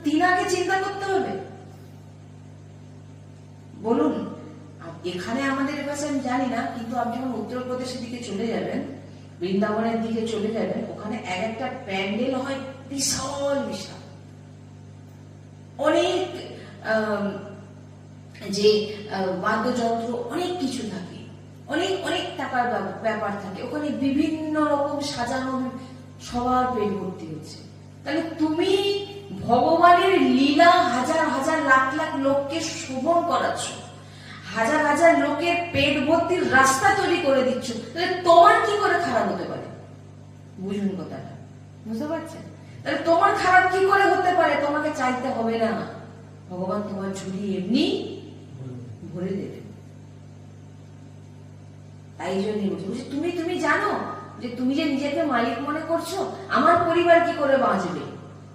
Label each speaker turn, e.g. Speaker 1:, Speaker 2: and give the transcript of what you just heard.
Speaker 1: তিনাকে চিন্তা করতে হবে? বলুন, এখানে আমাদের কাছে আমি জানি না, কিন্তু আপনি যখন উত্তরপ্রদেশের দিকে চলে যাবেন, বৃন্দাবনের দিকে চলে যাবেন, ওখানে এক একটা প্যান্ডেল হয় বিশাল বিশাল, অনেক যে বাদ্যযন্ত্র, অনেক কিছু থাকে, অনেক অনেক টাকার ব্যাপার থাকে ওখানে, বিভিন্ন রকম সাজানো, সবার পেট ভর্তি হচ্ছে। তাহলে তুমি ভগবানের লীলা হাজার হাজার লাখ লাখ লোককে শোভন করাচ্ছ, হাজার হাজার লোকের পেট ভর্তির রাস্তা তৈরি করে দিচ্ছ, তাহলে তোমার কি করে খারাপ হতে পারে? বুঝুন কথাটা, বুঝতে পারছেন? তাহলে তোমার খারাপ কি করে হতে পারে? তোমাকে চাইতে হবে না, ভগবান তোমার ঝুলি এমনি ভরে দেবে। তাই জন্যই বলছি, তুমি জানো যে তুমি যে নিজেকে মালিক মনে করছো, আমার পরিবার কি করে বাঁচবে?